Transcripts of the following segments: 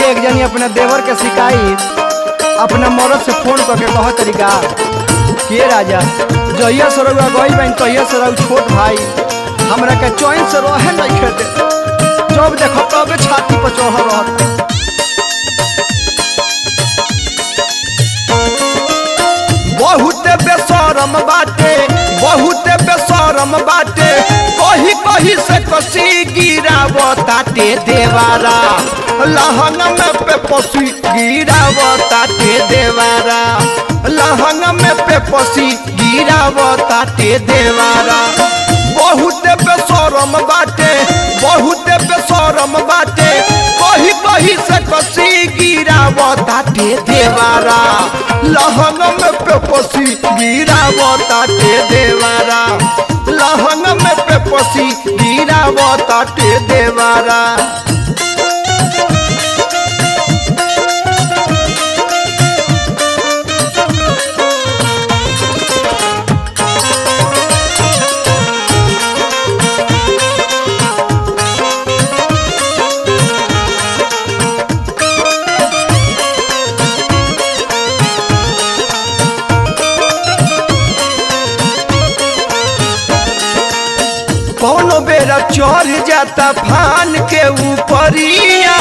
एक जनी अपने देवर के शिकायत अपना मरद से फोन करके कह तरीका के राजा जहिया सरौआ गई बहन तहिया सरौ छोट भाई हमरा के चैन से रहे नहीं खेते जब देखो तब छाती पर चढ़ रहत बहुत बेशरम बाटे बहुत बेशरम बाटे कही कही से कसी गिरावताटे देवारा लहंगा में पे पसी गिरावताटे देवारा लहंगा में पे पसी गिरावताटे देवारा बहुत बेशरम बाटे बहुत बेशरम बाटे कही कही से कसी गिरावताटे देवारा लहंगा में पे पसी गिरावताटे देवारा लहंगा में पे पसी गिरावताटे देवारा कौनो बेरा चढ़ जाता फान के ऊपरिया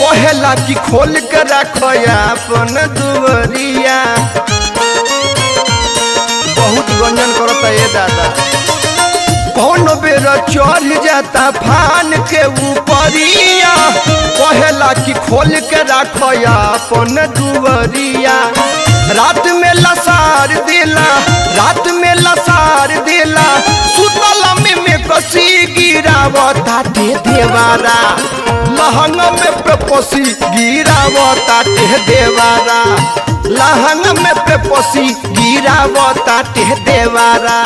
कहेला कि खोल के रखया अपन दुवरिया बहुत गंजन करता ये दादा कौनो बेरा चढ़ जाता फान के ऊपरिया कहेला कि खोल के रखया अपन दुवरिया रात में लसार दिला रात में लसार दिला सुतला में कसी गिरावताटे देवारा लहंगा में पे पसी गिरावताटे देवारा लहंगा में पे पसी गिरावताटे देवारा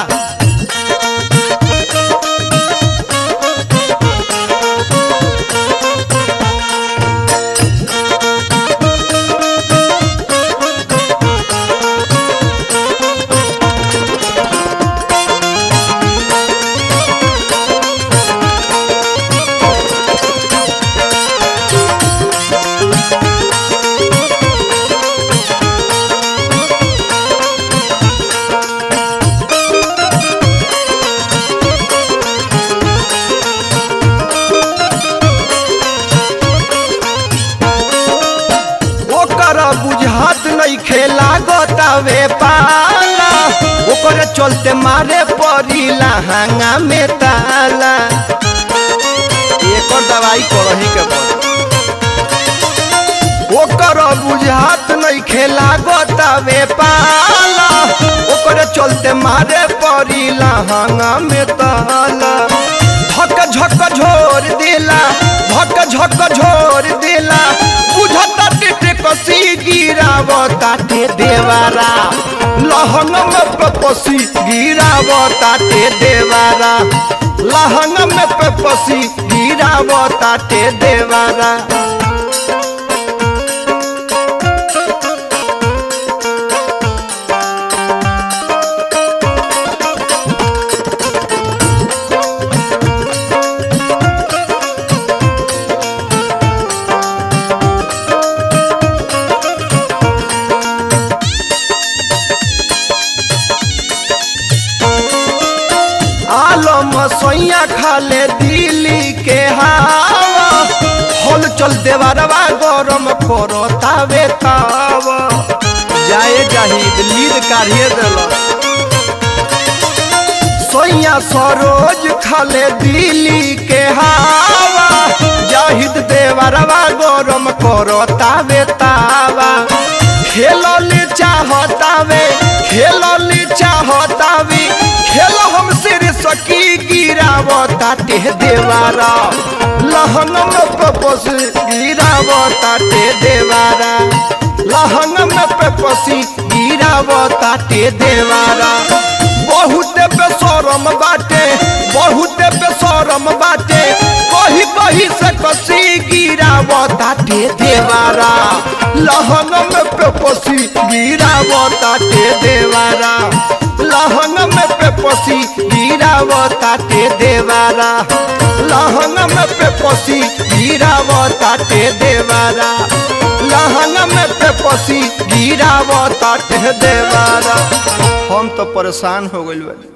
बुझात नहीं खेला गोतावे पाला ओकर चलते मारे पड़ी लहंगा में ताला एक दवाई करही के ओकर बुझात नहीं खेला गोतावे पाला ओकर चलते मारे पड़ी लहंगा में ताला धक झक झोर दिला धक झक झोर दिला बुझता टिटे कसी गिरावताटे देवारा लहंगा में पे पसी गिरावताटे देवारा लहंगा में पे पसी गिरावताटे देवारा सोइया खाले दिल्ली के हवा हल चल देवारवा गरम करो तावे ताव जाए जाहिद लीड काढ़िए दिल सोइया सरोज खाले दिल्ली के हवा जाहिद देवारवा गरम करो तावे तावा खेलली चाहतावे खेलली चाहतावे खेल हम सिर सकी गिरावताटे देवारा लहंगा में पे पसी गिरावताटे देवारा लहंगा में पे पसी गिरावताटे देवारा बहुत बेशरम बाटे बहुत बेशरम बाटे कही कही से कसी गिरावताटे देवारा लहंगा में पे पसी गिरावताटे देवारा लहंगा में पे पसी गिरावताटे देवारा लहंगा में पेपसी गिरावताटे देवारा लहंगा में पेपसी गिरावताटे देवारा हम तो परेशान हो गइल बानी।